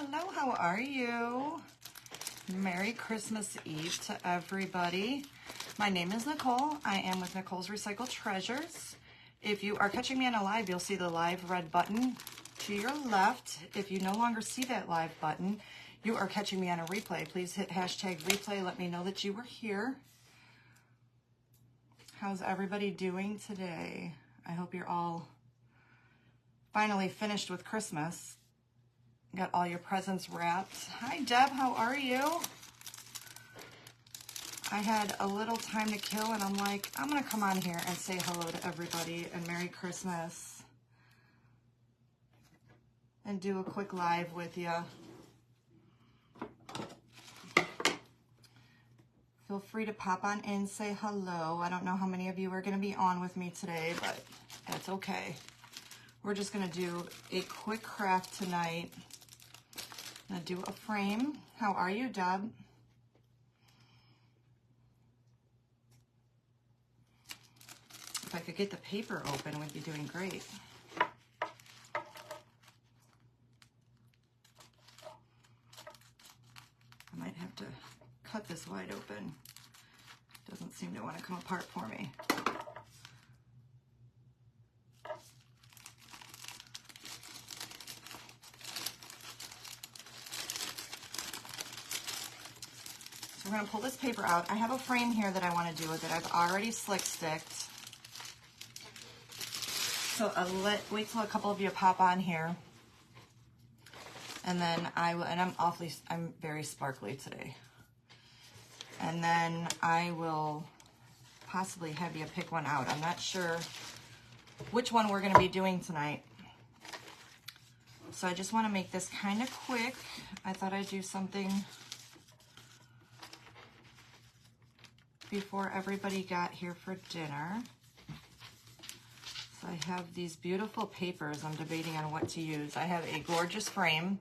Hello, how are you? Merry Christmas Eve to everybody. My name is Nicole. I am with Nicole's Recycled Treasures. If you are catching me on a live, you'll see the live red button to your left. If you no longer see that live button, you are catching me on a replay. Please hit hashtag replay. Let me know that you were here. How's everybody doing today? I hope you're all finally finished with Christmas. Got all your presents wrapped. Hi, Deb. How are you? I had a little time to kill, and I'm like, I'm going to come on here and say hello to everybody and Merry Christmas and do a quick live with you. Feel free to pop on in, say hello. I don't know how many of you are going to be on with me today, but that's okay. We're just going to do a quick craft tonight. I'm going to do a frame. How are you, Deb? If I could get the paper open, we'd be doing great. I might have to cut this wide open. Doesn't seem to want to come apart for me. We're going to pull this paper out. I have a frame here that I want to do with it. I've already slick sticked. So I'll wait till a couple of you pop on here. And then I will, and I'm very sparkly today. And then I will possibly have you pick one out. I'm not sure which one we're going to be doing tonight. So I just want to make this kind of quick. I thought I'd do something before everybody got here for dinner. So I have these beautiful papers. I'm debating on what to use. I have a gorgeous frame.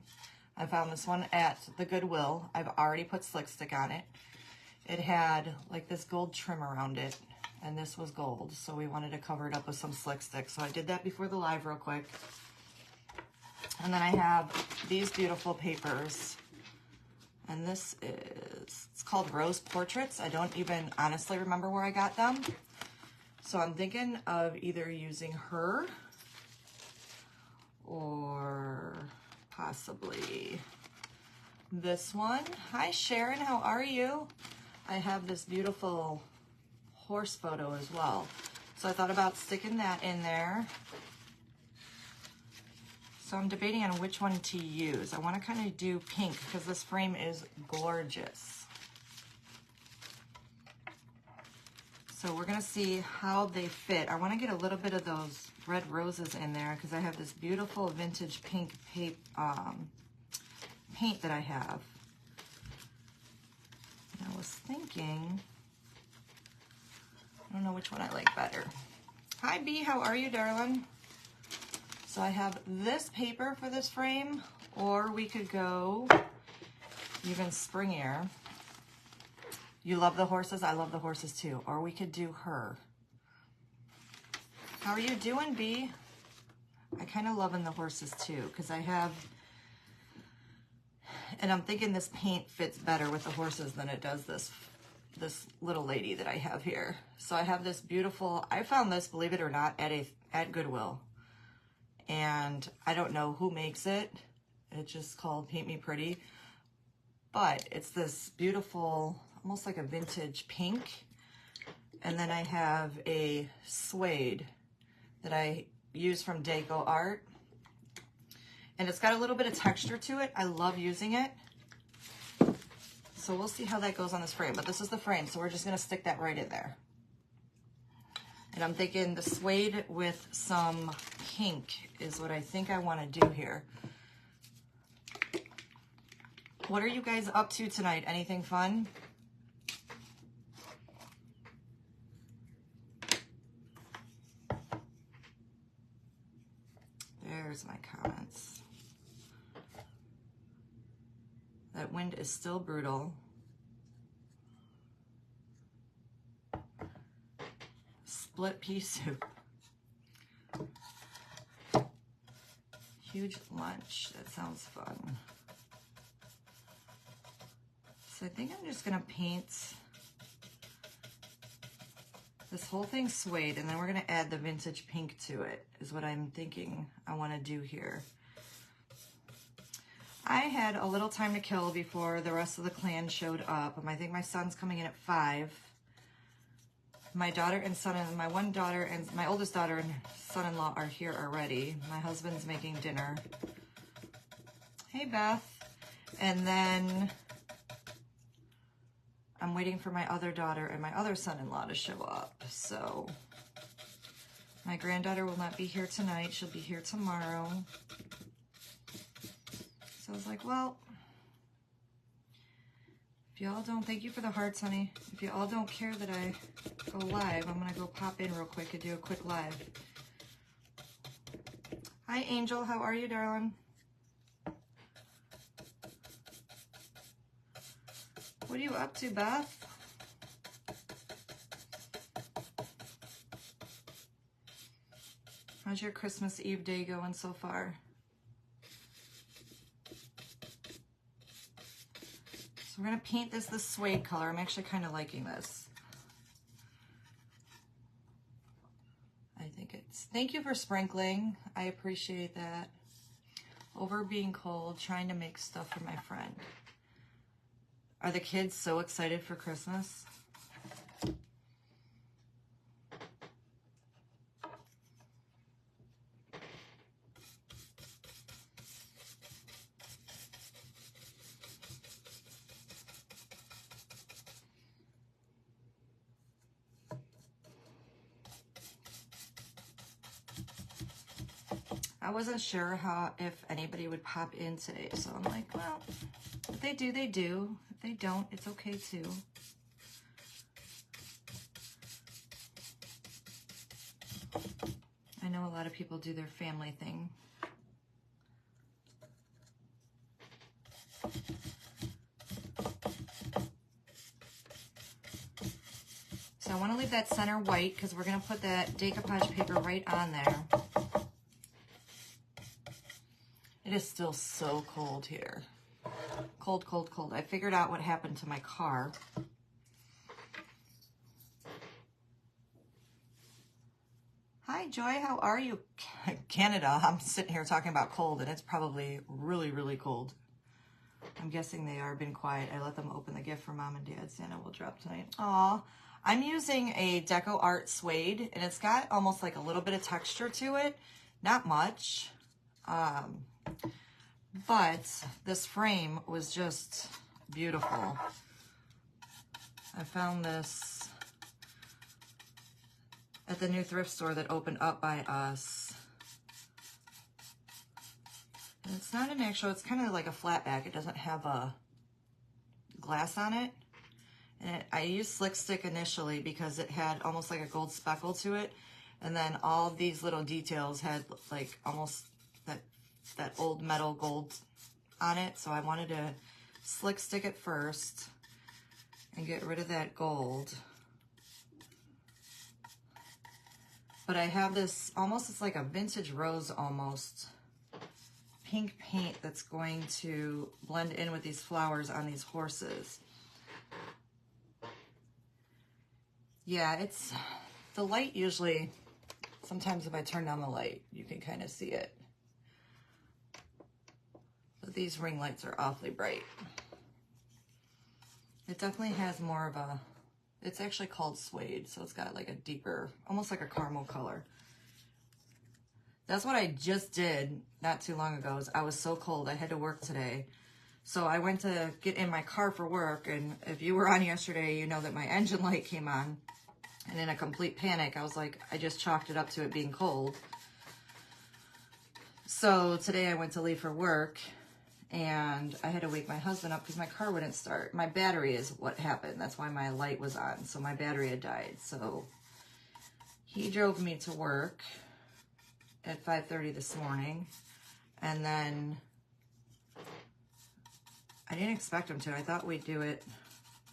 I found this one at the Goodwill. I've already put slick stick on it. It had like this gold trim around it, and this was gold. So we wanted to cover it up with some slick stick. So I did that before the live real quick. And then I have these beautiful papers. And this is, it's called Rose Portraits. I don't even honestly remember where I got them. So I'm thinking of either using her or possibly this one. Hi, Sharon, how are you? I have this beautiful horse photo as well. So I thought about sticking that in there. So I'm debating on which one to use. I want to kind of do pink because this frame is gorgeous. So we're going to see how they fit. I want to get a little bit of those red roses in there because I have this beautiful vintage pink paint that I have. And I was thinking, I don't know which one I like better. Hi, B, how are you, darling? So I have this paper for this frame, or we could go even springier. You love the horses? I love the horses too. Or we could do her. How are you doing, B? I kind of loving the horses too, because I have, and I'm thinking this paint fits better with the horses than it does this little lady that I have here. So I have this beautiful, I found this, believe it or not, at Goodwill. And I don't know who makes it. It's just called Paint Me Pretty. But it's this beautiful, almost like a vintage pink. And then I have a suede that I use from Dago Art. And it's got a little bit of texture to it. I love using it. So we'll see how that goes on this frame. But this is the frame, so we're just going to stick that right in there. And I'm thinking the suede with some pink is what I think I want to do here. What are you guys up to tonight? Anything fun? There's my comments. That wind is still brutal. Split pea soup. Huge lunch. That sounds fun. So I think I'm just gonna paint this whole thing suede, and then we're gonna add the vintage pink to it, is what I'm thinking I wanna do here. I had a little time to kill before the rest of the clan showed up. I think my son's coming in at 5. My daughter and son, and my one daughter and my oldest daughter and son-in-law are here already. My husband's making dinner. Hey, Beth. And then I'm waiting for my other daughter and my other son-in-law to show up. So my granddaughter will not be here tonight. She'll be here tomorrow. So I was like, well, if y'all don't, thank you for the hearts, honey. If y'all don't care that I go live, I'm gonna go pop in real quick and do a quick live. Hi, Angel, how are you, darling? What are you up to, Beth? How's your Christmas Eve day going so far? We're gonna paint this suede color. I'm actually kind of liking this. I think it's, thank you for sprinkling. I appreciate that. Over being cold, trying to make stuff for my friend. Are the kids so excited for Christmas? I wasn't sure if anybody would pop in today, so I'm like, well, if they do, they do. If they don't, it's okay too. I know a lot of people do their family thing. So I want to leave that center white because we're going to put that decoupage paper right on there. It is still so cold here. Cold, cold, cold. I figured out what happened to my car. Hi, Joy. How are you? Canada. I'm sitting here talking about cold, and it's probably really, really cold. I'm guessing they are been quiet. I let them open the gift for Mom and Dad. Santa will drop tonight. Aw. I'm using a Deco Art suede, and it's got almost like a little bit of texture to it. Not much. But this frame was just beautiful. I found this at the new thrift store that opened up by us. And it's not an actual, it's kind of like a flat back. It doesn't have a glass on it. And I used Slick Stick initially because it had almost like a gold speckle to it. And then all these little details had like almost that old metal gold on it. So I wanted to Slick Stick it first and get rid of that gold. But I have this almost, it's like a vintage rose almost pink paint that's going to blend in with these flowers on these horses. Yeah, it's the light usually, sometimes if I turn down the light, you can kind of see it. But these ring lights are awfully bright. It definitely has more of a, it's actually called suede, so it's got like a deeper, almost like a caramel color. That's what I just did not too long ago. I was so cold, I had to work today. So I went to get in my car for work, and if you were on yesterday, you know that my engine light came on. And in a complete panic, I was like, I just chalked it up to it being cold. So today I went to leave for work, and I had to wake my husband up because my car wouldn't start. My battery is what happened. That's why my light was on. So my battery had died. So he drove me to work at 5:30 this morning. And then I didn't expect him to. I thought we'd do it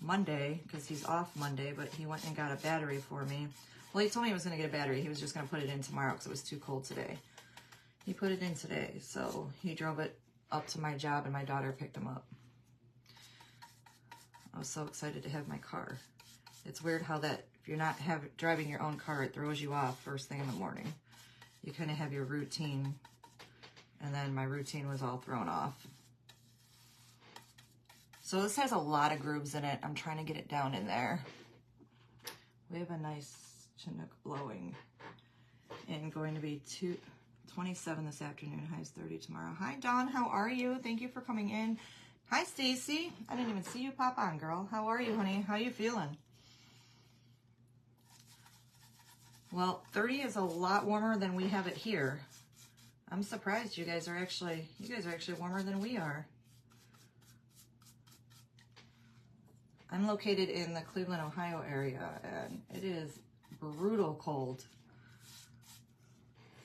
Monday because he's off Monday, but he went and got a battery for me. Well, he told me he was going to get a battery. He was just going to put it in tomorrow because it was too cold today. He put it in today. So he drove it up to my job, and my daughter picked him up. I was so excited to have my car. It's weird how that, if you're not driving your own car, it throws you off first thing in the morning. You kind of have your routine, and then my routine was all thrown off. So this has a lot of grooves in it. I'm trying to get it down in there. We have a nice Chinook blowing, and going to be 27 this afternoon. Highs 30 tomorrow. Hi, Dawn. How are you? Thank you for coming in. Hi, Stacy. I didn't even see you pop on, girl. How are you, honey? How you feeling? Well, 30 is a lot warmer than we have it here. I'm surprised you guys are actually warmer than we are. I'm located in the Cleveland, Ohio area, and it is brutal cold.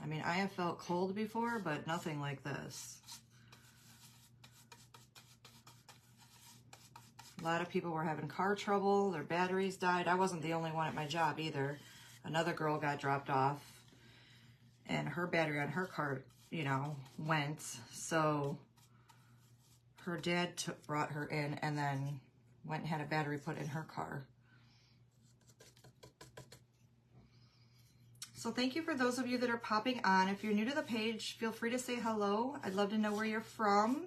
I mean, I have felt cold before, but nothing like this. A lot of people were having car trouble. Their batteries died. I wasn't the only one at my job either. Another girl got dropped off, and her battery on her car, you know, went. So her dad brought her in and then went and had a battery put in her car. So thank you for those of you that are popping on. If you're new to the page, feel free to say hello. I'd love to know where you're from.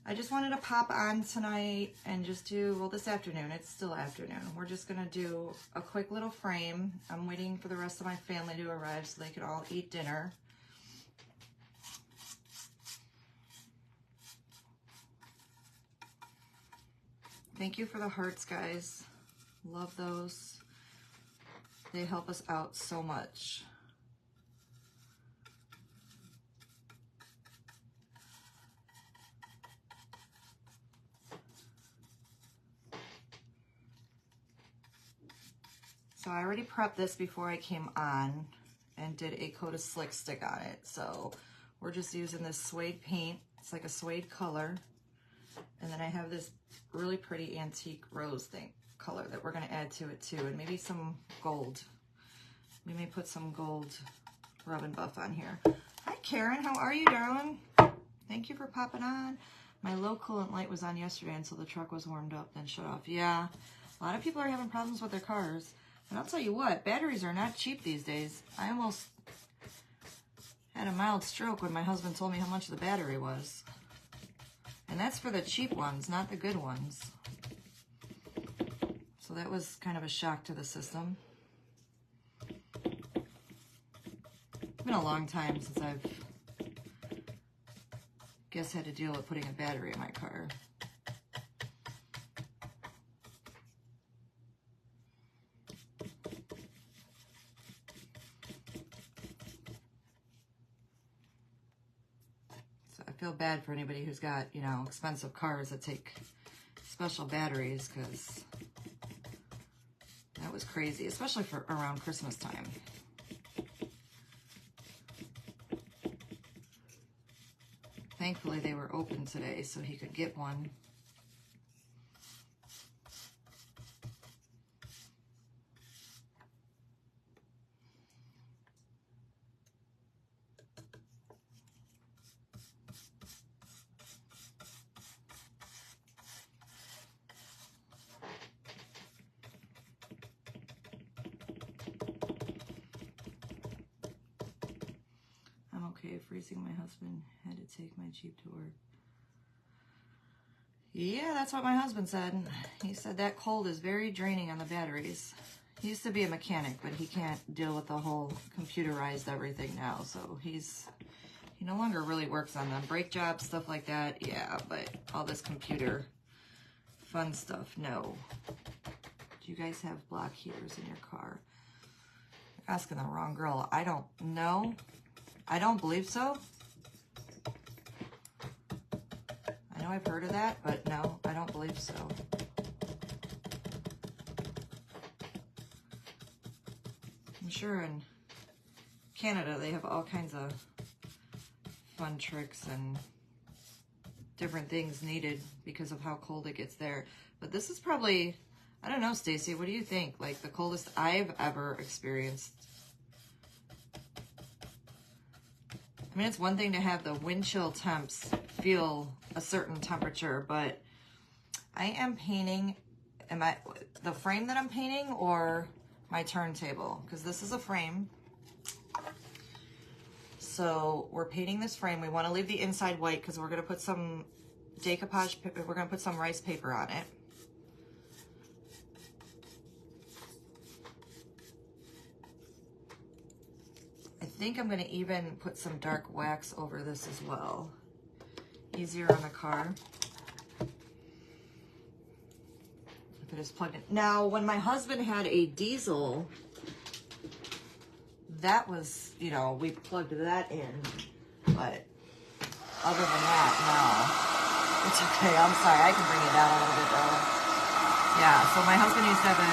I just wanted to pop on tonight and just do, well, this afternoon, it's still afternoon. We're just gonna do a quick little frame. I'm waiting for the rest of my family to arrive so they can all eat dinner. Thank you for the hearts, guys. Love those. They help us out so much. So I already prepped this before I came on and did a coat of slick stick on it. So we're just using this suede paint. It's like a suede color. And then I have this really pretty antique rose color that we're gonna add to it too, and maybe some gold. We may put some gold rub and buff on here. Hi Karen, how are you, darling? Thank you for popping on. My low coolant light was on yesterday until the truck was warmed up, then shut off. Yeah, a lot of people are having problems with their cars. And I'll tell you what, batteries are not cheap these days. I almost had a mild stroke when my husband told me how much the battery was. And that's for the cheap ones, not the good ones. So that was kind of a shock to the system. It's been a long time since I've, had to deal with putting a battery in my car. So I feel bad for anybody who's got, you know, expensive cars that take special batteries, because that was crazy, especially for around Christmas time. Thankfully, they were open today, so he could get one. Okay, freezing. My husband had to take my Jeep to work. Yeah, that's what my husband said. He said that cold is very draining on the batteries. He used to be a mechanic, but he can't deal with the whole computerized everything now. So he no longer really works on them. Brake jobs, stuff like that, yeah, but all this computer fun stuff, no. Do you guys have block heaters in your car? You're asking the wrong girl. I don't know. I don't believe so. I know I've heard of that, but no, I don't believe so. I'm sure in Canada they have all kinds of fun tricks and different things needed because of how cold it gets there. But this is probably, I don't know, Stacy, what do you think? Like the coldest I've ever experienced. I mean, it's one thing to have the wind chill temps feel a certain temperature, but I am painting, the frame that I'm painting or my turntable? Because this is a frame. So we're painting this frame. We want to leave the inside white because we're going to put some decoupage, we're going to put some rice paper on it. I think I'm going to even put some dark wax over this as well. Easier on the car. If it is plugged in. Now, when my husband had a diesel, that was, you know, we plugged that in, but other than that, no. It's okay, I'm sorry, I can bring it down a little bit though. Yeah, so my husband used to have a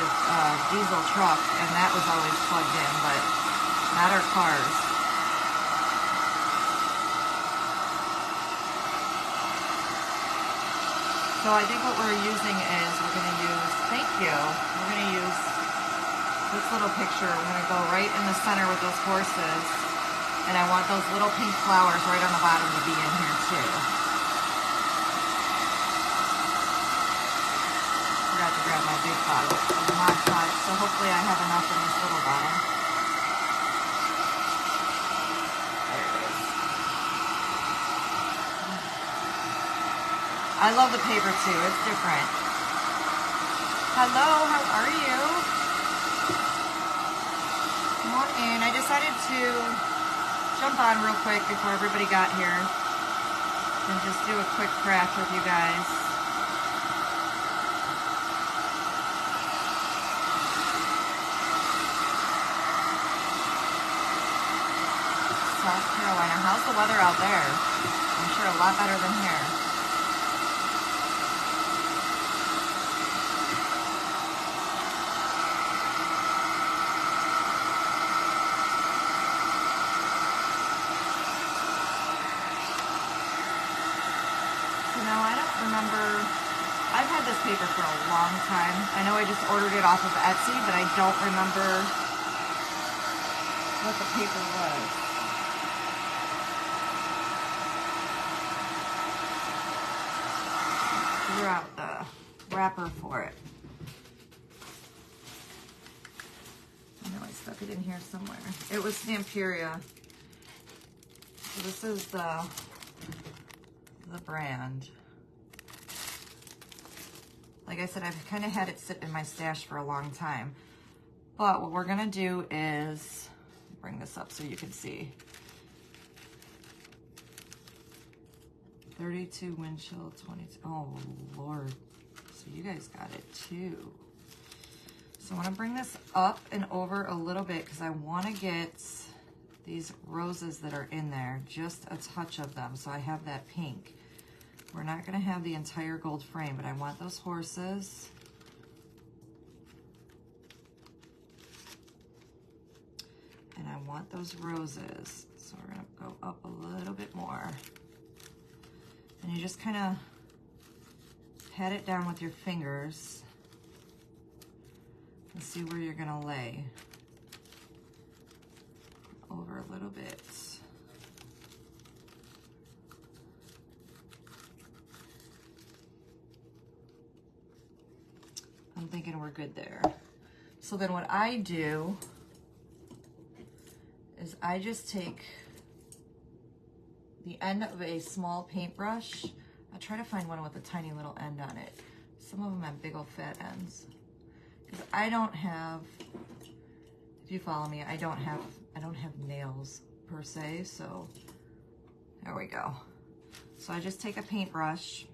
diesel truck, and that was always plugged in, but not our cars. So I think what we're using is we're going to use, thank you, we're going to use this little picture. We're going to go right in the center with those horses. And I want those little pink flowers right on the bottom to be in here too. Forgot to grab my big bottle of Mod Podge, so hopefully I have enough in this little bottle. There it is. I love the paper too, it's different. Hello, how are you? Come on in. I decided to jump on real quick before everybody got here and just do a quick craft with you guys. South Carolina. How's the weather out there? I'm sure a lot better than here. I've had this paper for a long time. I know I just ordered it off of Etsy, but I don't remember what the paper was. Threw out the wrapper for it. I know I stuck it in here somewhere. It was Stamperia. So this is the brand. Like I said, I've kind of had it sit in my stash for a long time. But what we're gonna do is, bring this up so you can see. 32 wind chill, 22, oh Lord. So you guys got it too. So I wanna bring this up and over a little bit because I wanna get these roses that are in there, just a touch of them. So I have that pink. We're not gonna have the entire gold frame, but I want those horses. And I want those roses. So we're gonna go up a little bit more. And you just kind of pat it down with your fingers and see where you're gonna lay. Over a little bit. I'm thinking we're good there. So then what I do is I just take the end of a small paintbrush. I try to find one with a tiny little end on it. Some of them have big old fat ends. Because I don't have, if you follow me, I don't have nails per se, so there we go. So I just take a paintbrush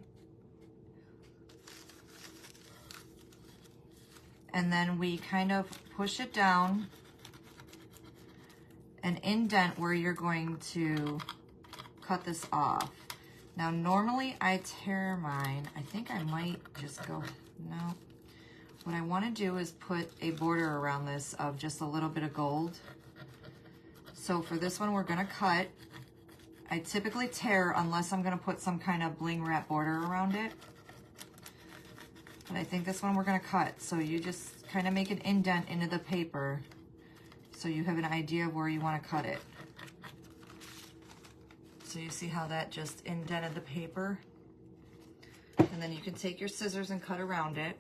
and then we kind of push it down and indent where you're going to cut this off. Now normally I tear mine. I think I might just go, no. What I want to do is put a border around this of just a little bit of gold. So for this one we're going to cut. I typically tear unless I'm going to put some kind of bling wrap border around it. But I think this one we're going to cut. So you just kind of make an indent into the paper so you have an idea of where you want to cut it. So you see how that just indented the paper? And And then you can take your scissors and cut around it.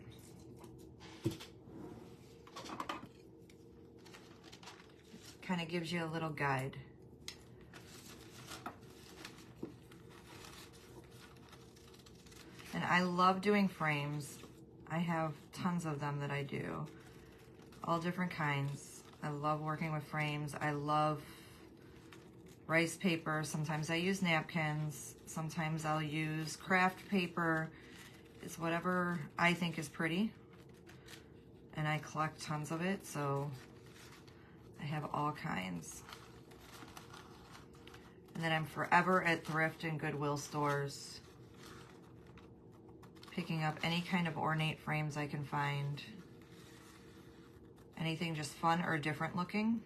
Kind of gives you a little guide. And I love doing frames. I have tons of them that I do. All different kinds. I love working with frames. I love rice paper. Sometimes I use napkins. Sometimes I'll use craft paper. It's whatever I think is pretty. And I collect tons of it, so I have all kinds. And then I'm forever at thrift and Goodwill stores, picking up any kind of ornate frames I can find. Anything just fun or different looking.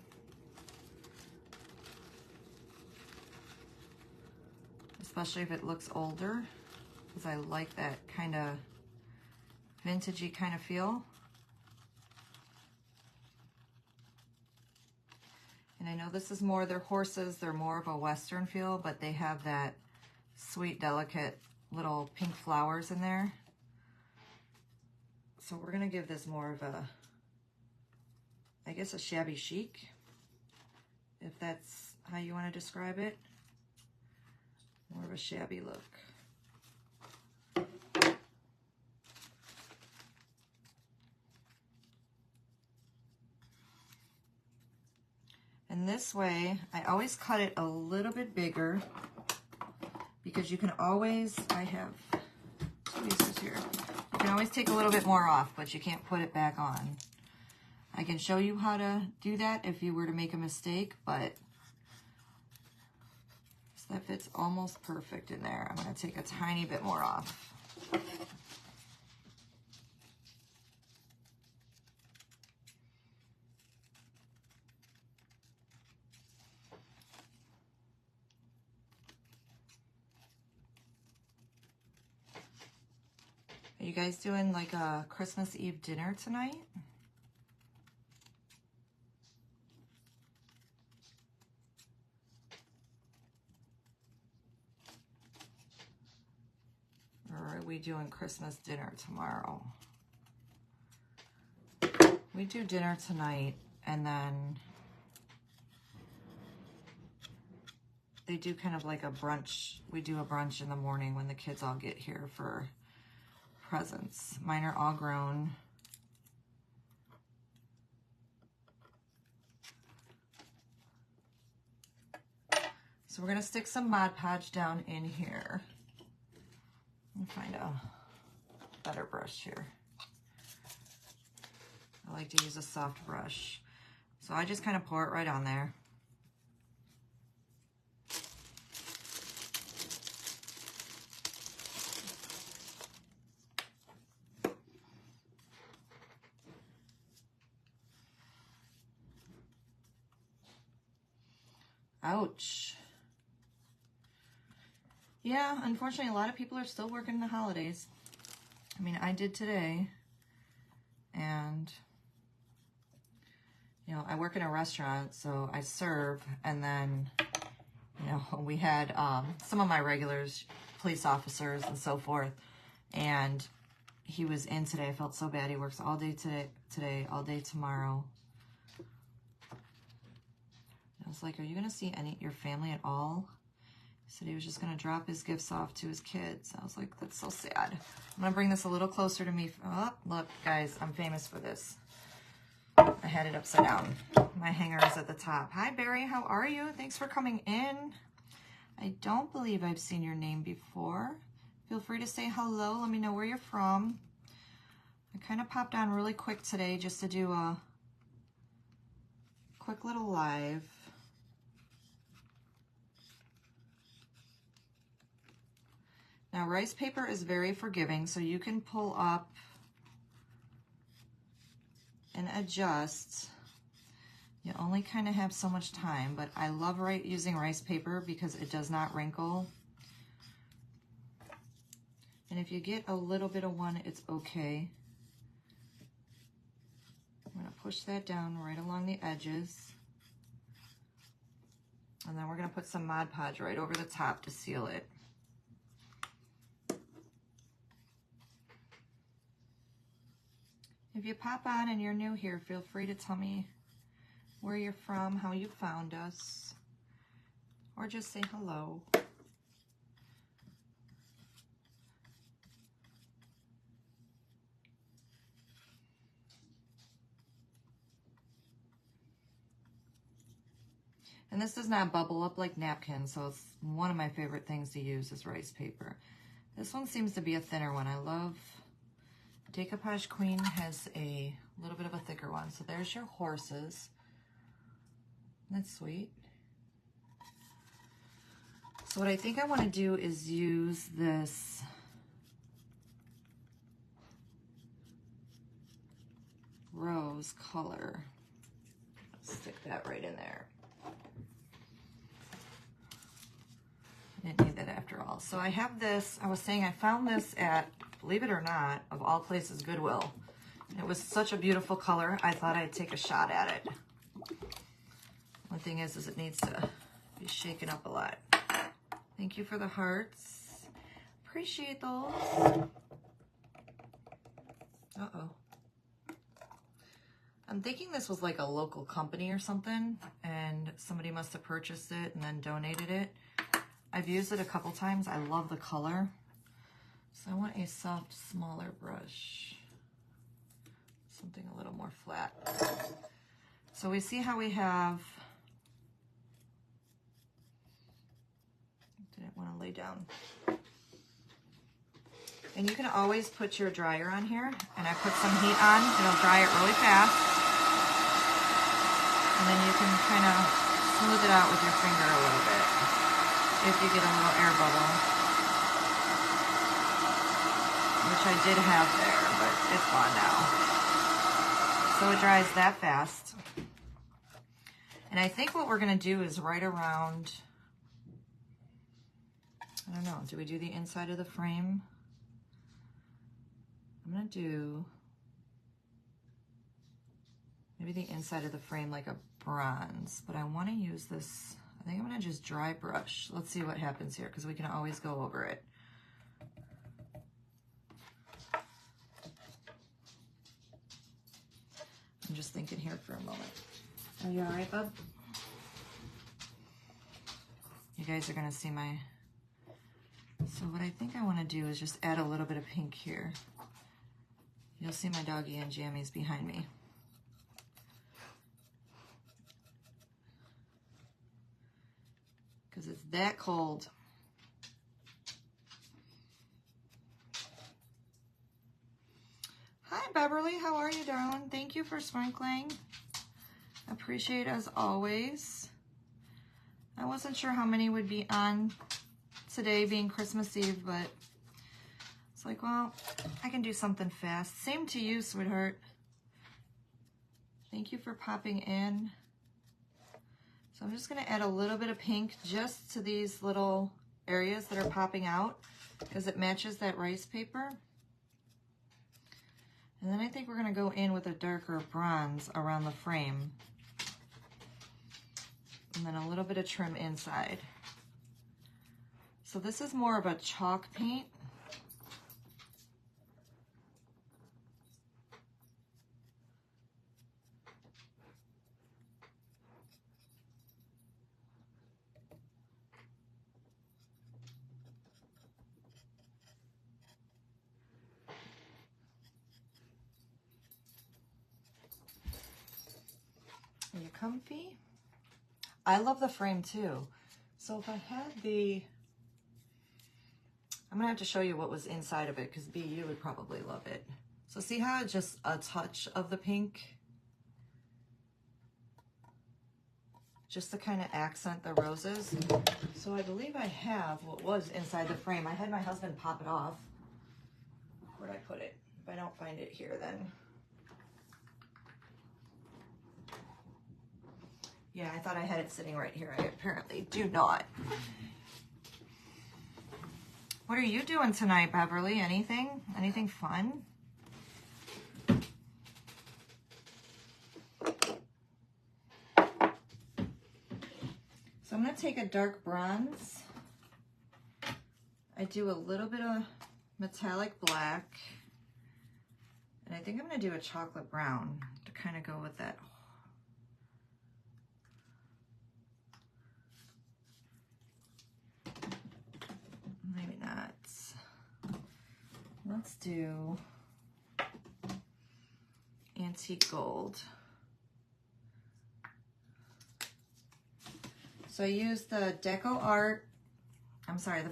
Especially if it looks older, because I like that kind of vintagey kind of feel. And I know this is more their horses, they're more of a Western feel, but they have that sweet, delicate little pink flowers in there. So we're gonna give this more of a, I guess, a shabby chic, if that's how you want to describe it. More of a shabby look. And this way, I always cut it a little bit bigger because you can always, I have two pieces here. You can always take a little bit more off, but you can't put it back on. I can show you how to do that if you were to make a mistake, but so that fits almost perfect in there. I'm going to take a tiny bit more off. Are you guys doing like a Christmas Eve dinner tonight? Or are we doing Christmas dinner tomorrow? We do dinner tonight, and then they do kind of like a brunch. We do a brunch in the morning when the kids all get here for presents. Mine are all grown. So we're gonna stick some Mod Podge down in here. Let me find a better brush here. I like to use a soft brush. So I just kind of pour it right on there. Ouch. Yeah, unfortunately, a lot of people are still working the holidays. I mean, I did today. And, you know, I work in a restaurant, so I serve. And then, you know, we had some of my regulars, police officers and so forth. And he was in today. I felt so bad. He works all day today, all day tomorrow. I was like, are you going to see your family at all? He said he was just going to drop his gifts off to his kids. I was like, that's so sad. I'm going to bring this a little closer to me. Oh, look, guys, I'm famous for this. I had it upside down. My hanger is at the top. Hi, Barry. How are you? Thanks for coming in. I don't believe I've seen your name before. Feel free to say hello. Let me know where you're from. I kind of popped on really quick today just to do a quick little live. Now, rice paper is very forgiving, so you can pull up and adjust. You only kind of have so much time, but I love using rice paper because it does not wrinkle. And if you get a little bit of one, it's okay. I'm going to push that down right along the edges. And then we're going to put some Mod Podge right over the top to seal it. If you pop on and you're new here, feel free to tell me where you're from, how you found us, or just say hello. And this does not bubble up like napkins, so it's one of my favorite things to use is rice paper. This one seems to be a thinner one. I love Decoupage Queen has a little bit of a thicker one. So there's your horses. That's sweet. So what I think I want to do is use this rose color. Stick that right in there. Didn't need that after all. So I have this, I was saying I found this at, believe it or not, of all places, Goodwill. It was such a beautiful color, I thought I'd take a shot at it. One thing is it needs to be shaken up a lot. Thank you for the hearts. Appreciate those. Uh-oh. I'm thinking this was like a local company or something, and somebody must have purchased it and then donated it. I've used it a couple times. I love the color. So I want a soft, smaller brush. Something a little more flat. So we see how we have, didn't want to lay down. And you can always put your dryer on here, and I put some heat on. It'll dry it really fast. And then you can kind of smooth it out with your finger a little bit if you get a little air bubble, which I did have there, but it's gone now. So it dries that fast. And I think what we're gonna do is right around, I don't know, do we do the inside of the frame? I'm gonna do maybe the inside of the frame like a bronze, but I wanna use this, I think I'm gonna just dry brush. Let's see what happens here, because we can always go over it. I'm just thinking here for a moment. Are you all right, bub? You guys are gonna see my, so what I think I wanna do is just add a little bit of pink here. You'll see my doggy and jammies behind me. Because it's that cold. Hi, Beverly. How are you, darling? Thank you for sprinkling. Appreciate as always. I wasn't sure how many would be on today being Christmas Eve, but it's like, well, I can do something fast. Same to you, sweetheart. Thank you for popping in. So I'm just gonna add a little bit of pink just to these little areas that are popping out because it matches that rice paper. And then I think we're gonna go in with a darker bronze around the frame. And then a little bit of trim inside. So this is more of a chalk paint. Are you comfy? I love the frame too. So if I had the, I'm gonna have to show you what was inside of it because B, you would probably love it. So see how it's just a touch of the pink? Just to kind of accent the roses. So I believe I have what was inside the frame. I had my husband pop it off. Where'd I put it? If I don't find it here then. Yeah, I thought I had it sitting right here. I apparently do not. What are you doing tonight, Beverly? Anything? Anything fun? So I'm gonna take a dark bronze. I do a little bit of metallic black. And I think I'm going to do a chocolate brown to kind of go with that. Maybe not. Let's do antique gold. So I used the the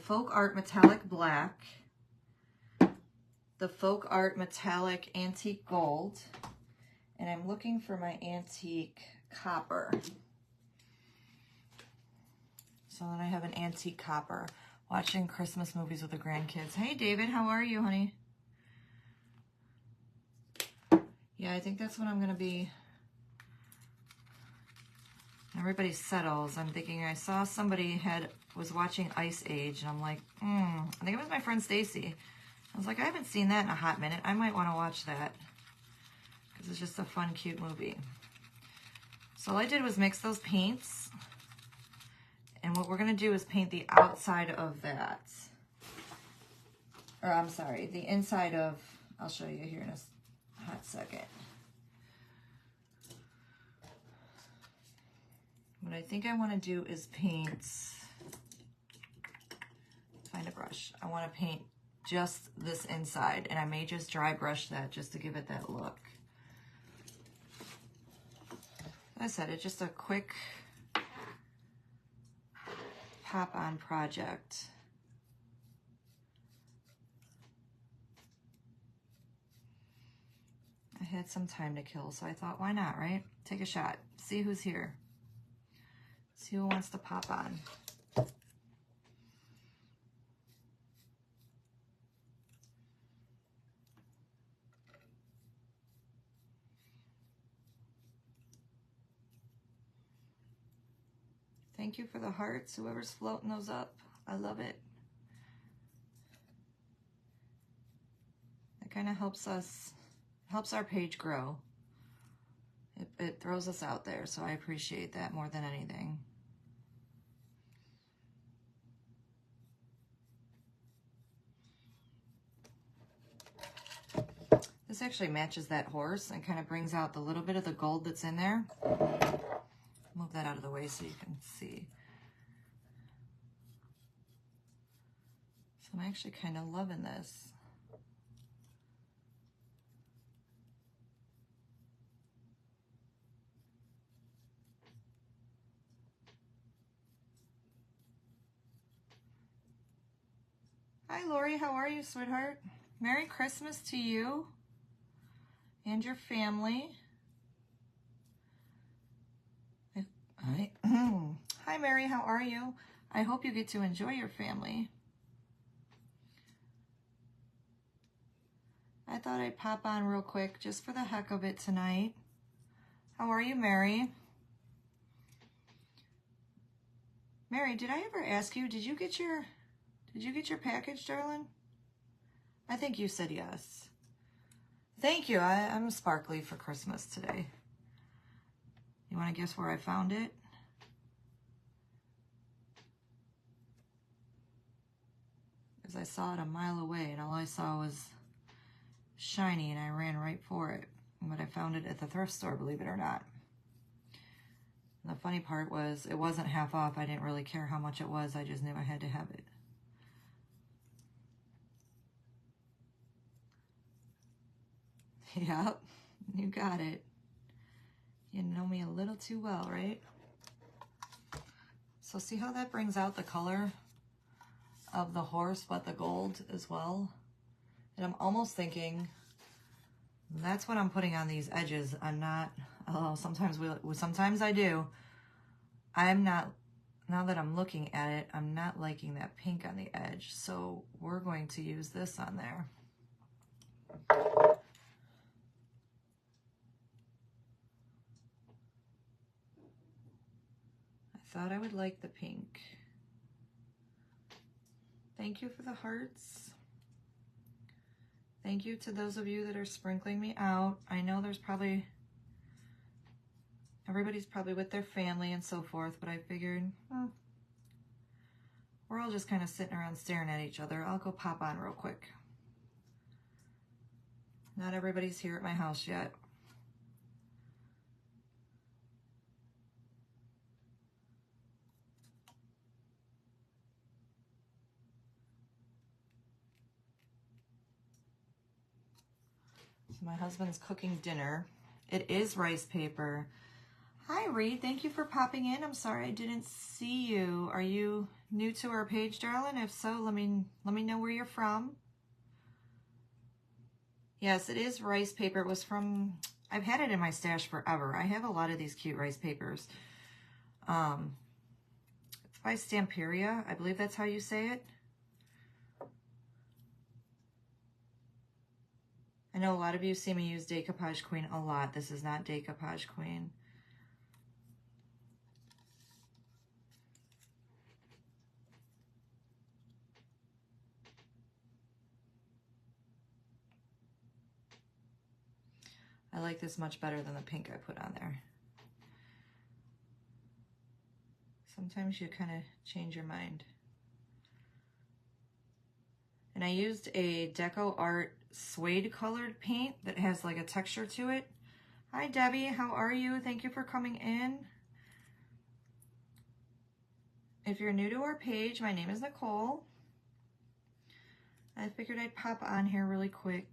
Folk Art Metallic Black, the Folk Art Metallic Antique Gold, and I'm looking for my antique copper. So then I have an antique copper. Watching Christmas movies with the grandkids. Hey David, how are you, honey? Yeah, I think that's what I'm gonna be. Everybody settles. I'm thinking I saw somebody was watching Ice Age, and I'm like, I think it was my friend Stacy. I was like, I haven't seen that in a hot minute. I might want to watch that because it's just a fun, cute movie. So all I did was mix those paints. And what we're going to do is paint the outside of that. Or I'm sorry, the inside of, I'll show you here in a hot second. What I think I want to do is paint, find a brush. I want to paint just this inside, and I may just dry brush that just to give it that look. Like I said, it's just a quick pop-on project. I had some time to kill, so I thought, why not, right? Take a shot. See who's here. See who wants to pop on. Thank you for the hearts, whoever's floating those up. I love it. It kind of helps our page grow. It throws us out there, so I appreciate that more than anything. This actually matches that horse and kind of brings out the little bit of the gold that's in there. Move that out of the way so you can see. So I'm actually kind of loving this. Hi Lori, how are you, sweetheart? Merry Christmas to you and your family. Hi Mary, how are you? I hope you get to enjoy your family. I thought I'd pop on real quick just for the heck of it tonight. How are you, Mary? Mary, did I ever ask you, did you get your package, darling? I think you said yes. Thank you. I'm sparkly for Christmas today. You want to guess where I found it? Because I saw it a mile away, and all I saw was shiny, and I ran right for it. But I found it at the thrift store, believe it or not. And the funny part was, it wasn't half off. I didn't really care how much it was. I just knew I had to have it. Yep, you got it. You know me a little too well, right? So see how that brings out the color of the horse, but the gold as well? And I'm almost thinking that's what I'm putting on these edges. I'm not, oh, sometimes I do. I'm not, now that I'm looking at it, I'm not liking that pink on the edge. So we're going to use this on there. Thought I would like the pink. Thank you for the hearts. Thank you to those of you that are sprinkling me out. I know there's probably, everybody's probably with their family and so forth, but I figured, we're all just kind of sitting around staring at each other. I'll go pop on real quick. Not everybody's here at my house yet. So my husband's cooking dinner. It is rice paper. Hi, Reed. Thank you for popping in. I'm sorry I didn't see you. Are you new to our page, darling? If so, let me know where you're from. Yes, it is rice paper. It was from, I've had it in my stash forever. I have a lot of these cute rice papers. It's by Stamperia. I believe that's how you say it. I know a lot of you see me use Decoupage Queen a lot. This is not Decoupage Queen. I like this much better than the pink I put on there. Sometimes you kind of change your mind. And I used a Deco Art suede colored paint that has like a texture to it. Hi Debbie, how are you? Thank you for coming in. If you're new to our page, my name is Nicole. I figured I'd pop on here really quick.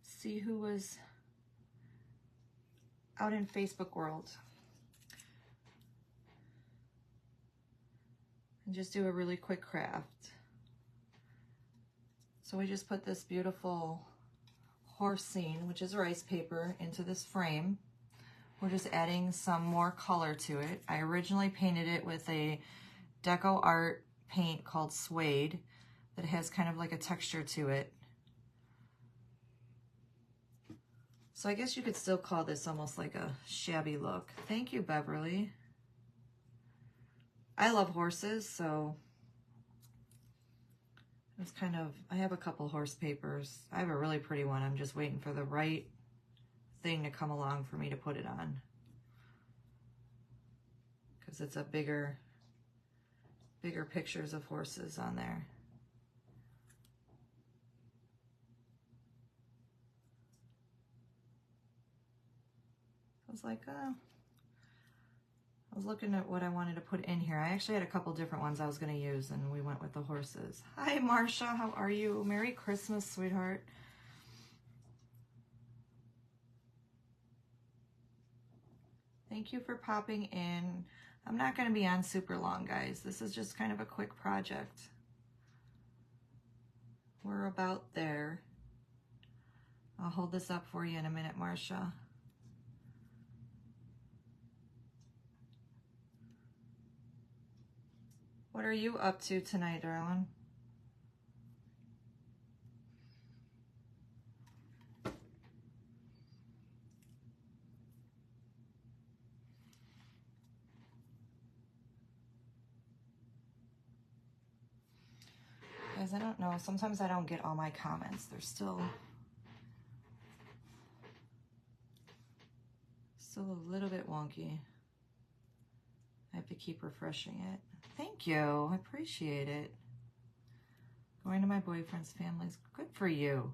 See who was out in Facebook world. And just do a really quick craft. So we just put this beautiful horse scene, which is rice paper, into this frame. We're just adding some more color to it. I originally painted it with a Deco Art paint called Suede that has kind of like a texture to it. So I guess you could still call this almost like a shabby look. Thank you, Beverly. I love horses, so it's kind of, I have a couple horse papers. I have a really pretty one. I'm just waiting for the right thing to come along for me to put it on. Because it's a bigger pictures of horses on there. I was like, oh. I was looking at what I wanted to put in here. I actually had a couple different ones I was going to use, and we went with the horses. Hi, Marcia. How are you? Merry Christmas, sweetheart. Thank you for popping in. I'm not going to be on super long, guys. This is just kind of a quick project. We're about there. I'll hold this up for you in a minute, Marcia. What are you up to tonight, darling? Guys, I don't know. Sometimes I don't get all my comments. They're still a little bit wonky. I have to keep refreshing it. Thank you. I appreciate it. Going to my boyfriend's family's good for you.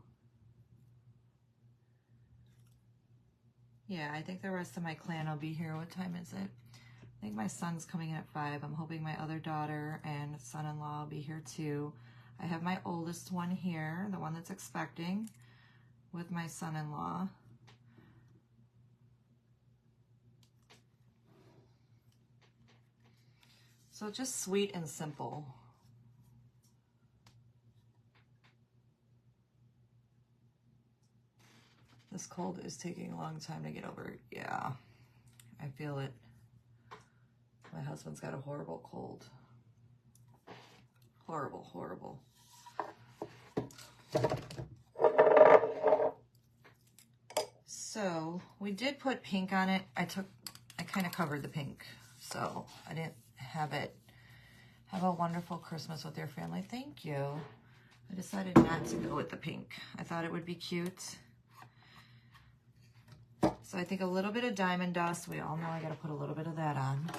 Yeah, I think the rest of my clan will be here. What time is it? I think my son's coming in at 5. I'm hoping my other daughter and son-in-law will be here too. I have my oldest one here, the one that's expecting, with my son-in-law. So just sweet and simple. This cold is taking a long time to get over. Yeah, I feel it. My husband's got a horrible cold. Horrible, horrible. So we did put pink on it. I kind of covered the pink, so I didn't have it. Have a wonderful Christmas with your family. Thank you. I decided not to go with the pink. I thought it would be cute. So I think a little bit of diamond dust. We all know I got to put a little bit of that on.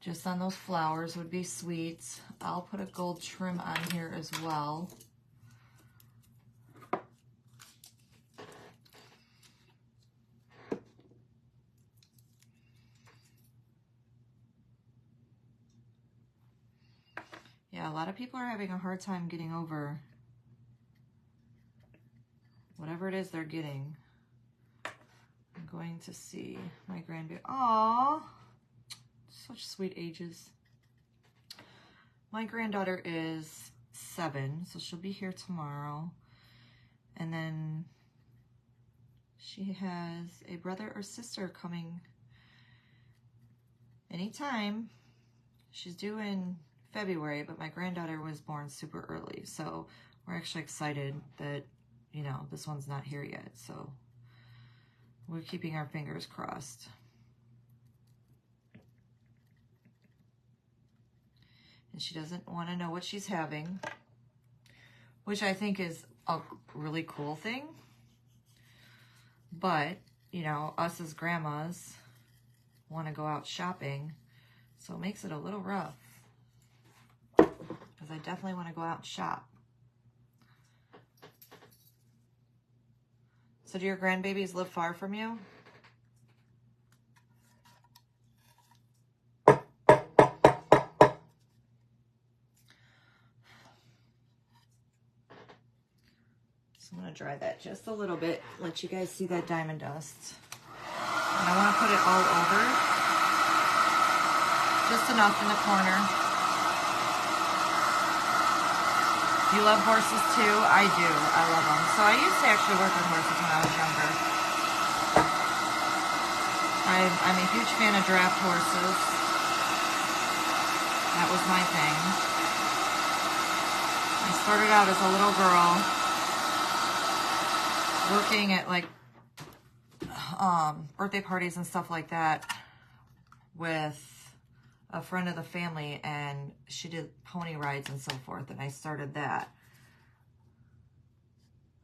Just on those flowers would be sweet. I'll put a gold trim on here as well. Yeah, a lot of people are having a hard time getting over whatever it is they're getting. I'm going to see my grandbaby. Aww, such sweet ages. My granddaughter is 7, so she'll be here tomorrow. And then she has a brother or sister coming anytime. She's due in February, but my granddaughter was born super early, so we're actually excited that, you know, this one's not here yet, so we're keeping our fingers crossed. And she doesn't want to know what she's having, which I think is a really cool thing. But, you know, us as grandmas want to go out shopping, so it makes it a little rough. Because I definitely want to go out and shop. So do your grandbabies live far from you? I'm going to dry that just a little bit, let you guys see that diamond dust. And I want to put it all over, just enough in the corner. You love horses too? I do. I love them. So I used to actually work with horses when I was younger. I'm a huge fan of draft horses. That was my thing. I started out as a little girl working at like birthday parties and stuff like that with a friend of the family, and she did pony rides and so forth, and I started that.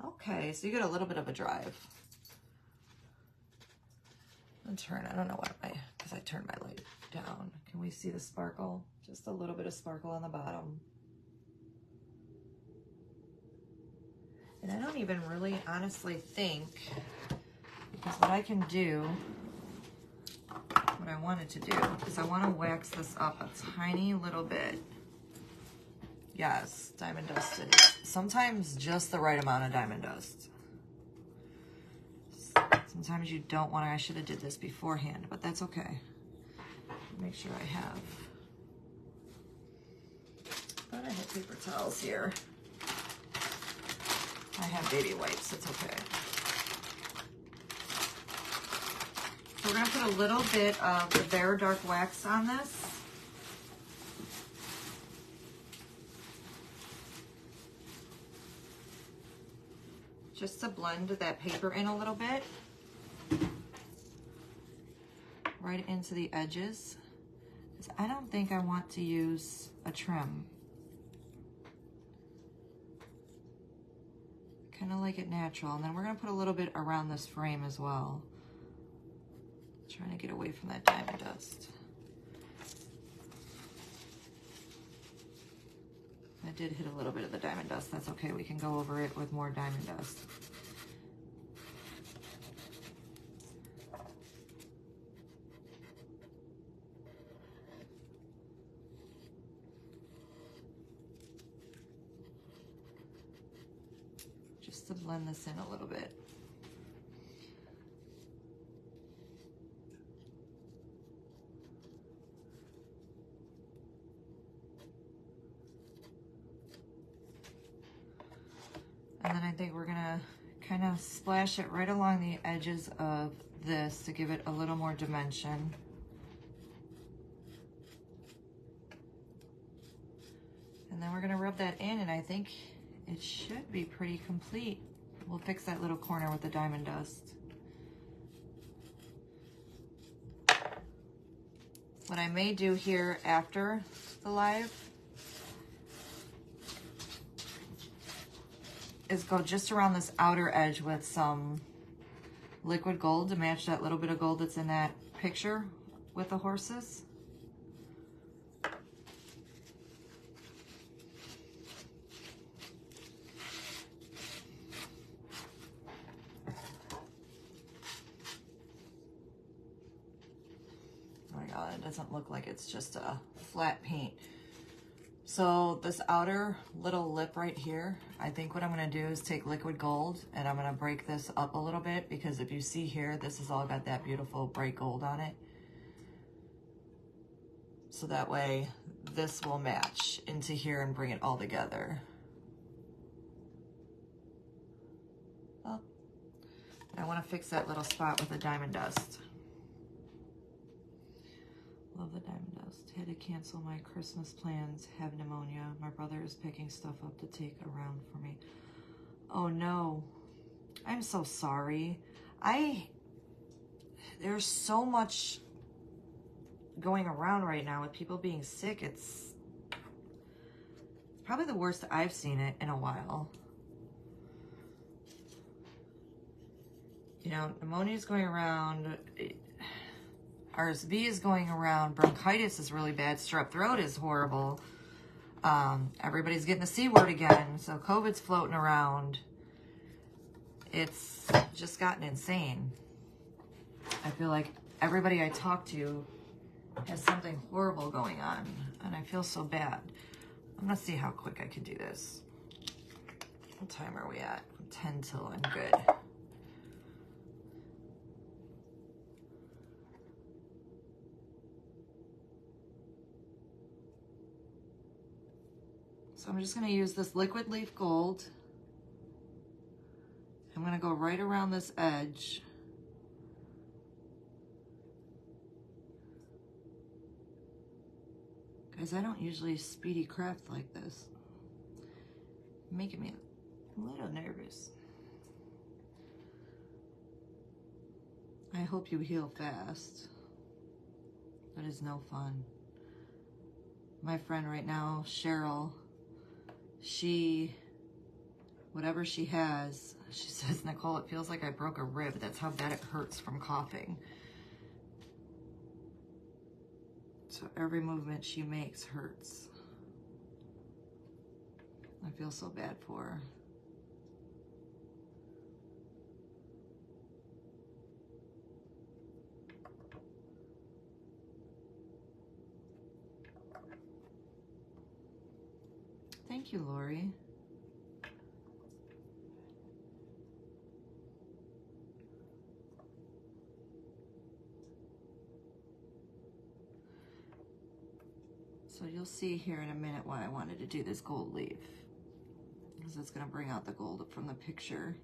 Okay, so you get a little bit of a drive. And turn, I don't know why, because I turned my light down. Can we see the sparkle? Just a little bit of sparkle on the bottom. And I don't even really honestly think, because what I can do, what I wanted to do, is I want to wax this up a tiny little bit. Yes, diamond dust is sometimes just the right amount of diamond dust. Sometimes you don't want to, I should have did this beforehand, but that's okay. Make sure I have. But I have paper towels here. I have baby wipes, it's okay. So we're gonna put a little bit of the Bare Dark Wax on this. Just to blend that paper in a little bit. Right into the edges. Because I don't think I want to use a trim. Kind of like it natural. And then we're going to put a little bit around this frame as well. Trying to get away from that diamond dust. I did hit a little bit of the diamond dust. That's okay. We can go over it with more diamond dust. Just to blend this in a little bit. And then I think we're gonna kind of splash it right along the edges of this to give it a little more dimension. And then we're gonna rub that in, and I think it should be pretty complete. We'll fix that little corner with the diamond dust. What I may do here after the live is go just around this outer edge with some liquid gold to match that little bit of gold that's in that picture with the horses. Oh my God, it doesn't look like it's just a flat paint. So this outer little lip right here, I think what I'm gonna do is take liquid gold and I'm gonna break this up a little bit, because if you see here, this has all got that beautiful bright gold on it. So that way this will match into here and bring it all together. Oh, I wanna fix that little spot with the diamond dust. Love the diamond dust. Had to cancel my Christmas plans. Have pneumonia. My brother is picking stuff up to take around for me. Oh no. I'm so sorry. There's so much going around right now with people being sick. It's probably the worst I've seen it in a while. You know, pneumonia is going around. RSV is going around, bronchitis is really bad, strep throat is horrible. Everybody's getting the C word again, so COVID's floating around. It's just gotten insane. I feel like everybody I talk to has something horrible going on, and I feel so bad. I'm gonna see how quick I can do this. What time are we at? 10 till I'm good. So I'm just gonna use this liquid leaf gold. I'm gonna go right around this edge. Guys, I don't usually speedy craft like this. Making me a little nervous. I hope you heal fast. That is no fun. My friend right now, Cheryl, whatever she has, she says, Nicole, it feels like I broke a rib. That's how bad it hurts from coughing. So every movement she makes hurts. I feel so bad for her. Thank you, Lori. So you'll see here in a minute why I wanted to do this gold leaf, because it's going to bring out the gold from the picture.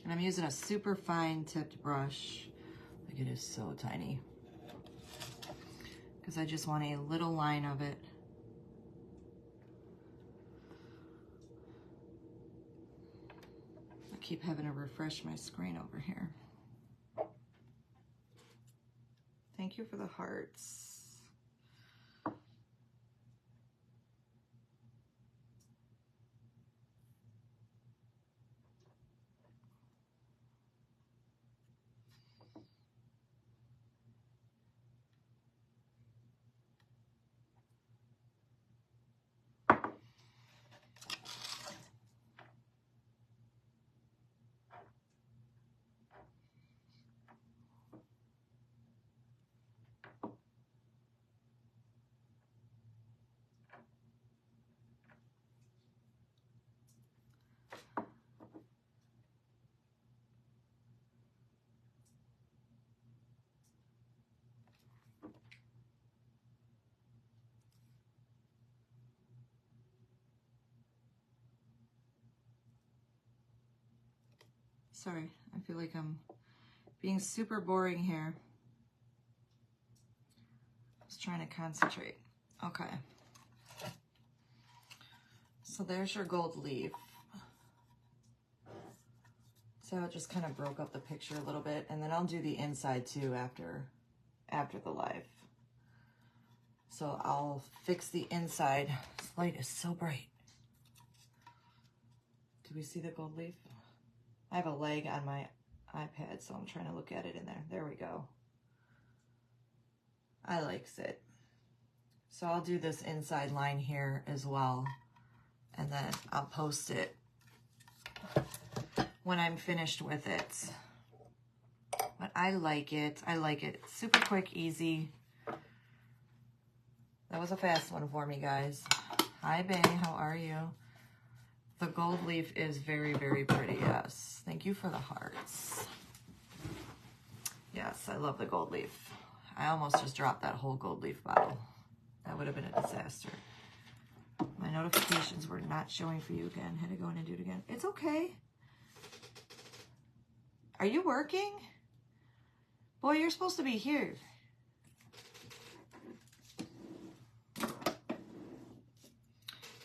And I'm using a super fine tipped brush. Like, it is so tiny, because I just want a little line of it. I keep having to refresh my screen over here. Thank you for the hearts. Sorry, I feel like I'm being super boring here. Just trying to concentrate. Okay. So there's your gold leaf. So it just kind of broke up the picture a little bit, and then I'll do the inside too after the live. So I'll fix the inside. This light is so bright. Do we see the gold leaf? I have a leg on my iPad, so I'm trying to look at it in there. There we go. I likes it. So I'll do this inside line here as well and then I'll post it when I'm finished with it. But I like it. I like it. Super quick, easy. That was a fast one for me, guys. Hi, Bay. How are you? The gold leaf is very, very pretty. Yes. Thank you for the hearts. Yes, I love the gold leaf. I almost just dropped that whole gold leaf bottle. That would have been a disaster. My notifications were not showing for you again. Had to go in and do it again. It's okay. Are you working? Boy, you're supposed to be here.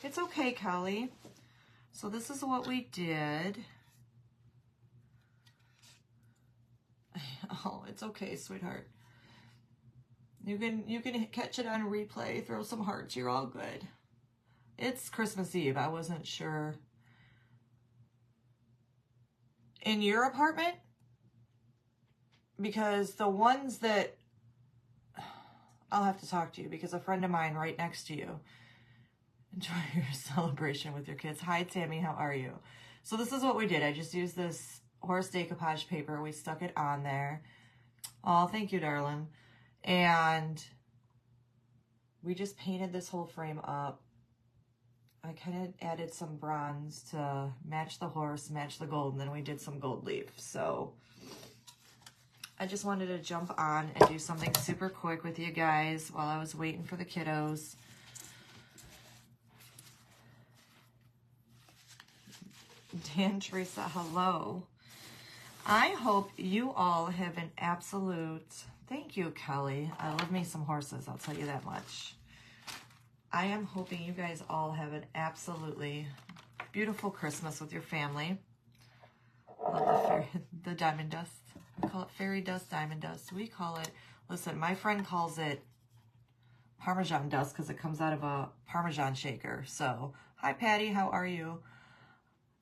It's okay, Kelly. So this is what we did. Oh, it's okay, sweetheart. You can catch it on replay, throw some hearts, you're all good. It's Christmas Eve, I wasn't sure. In your apartment? Because the ones that, I'll have to talk to you because a friend of mine right next to you. Enjoy your celebration with your kids. Hi, Tammy, how are you? So this is what we did. I just used this horse decoupage paper. We stuck it on there. Oh, thank you, darling. And we just painted this whole frame up. I kind of added some bronze to match the horse, match the gold, and then we did some gold leaf. So I just wanted to jump on and do something super quick with you guys while I was waiting for the kiddos. Dan Teresa, hello. I hope you all have an absolute, thank you, Kelly. I love me some horses, I'll tell you that much. I am hoping you guys all have an absolutely beautiful Christmas with your family. Love the diamond dust. We call it fairy dust, diamond dust. We call it, listen, my friend calls it Parmesan dust because it comes out of a Parmesan shaker. So, hi, Patty, how are you?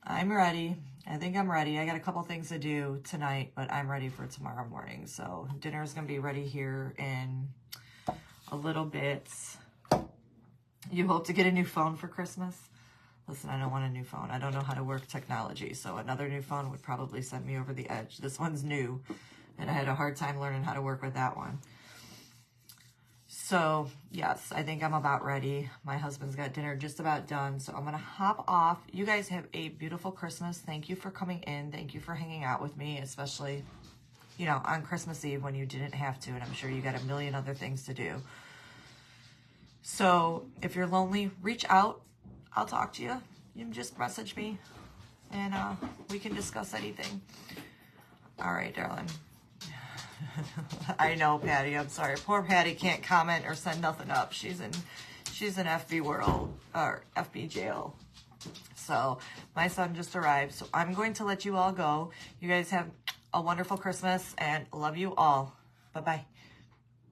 I'm ready. I think I'm ready. I got a couple things to do tonight, but I'm ready for tomorrow morning. So dinner is going to be ready here in a little bit. You hope to get a new phone for Christmas? Listen, I don't want a new phone. I don't know how to work technology, so another new phone would probably send me over the edge. This one's new, and I had a hard time learning how to work with that one. So, yes, I think I'm about ready. My husband's got dinner just about done, so I'm going to hop off. You guys have a beautiful Christmas. Thank you for coming in. Thank you for hanging out with me, especially, you know, on Christmas Eve when you didn't have to, and I'm sure you got a million other things to do. So, if you're lonely, reach out. I'll talk to you. You can just message me, and we can discuss anything. All right, darling. I know, Patty. I'm sorry. Poor Patty can't comment or send nothing up. She's in FB world or FB jail. So my son just arrived. So I'm going to let you all go. You guys have a wonderful Christmas and love you all. Bye-bye.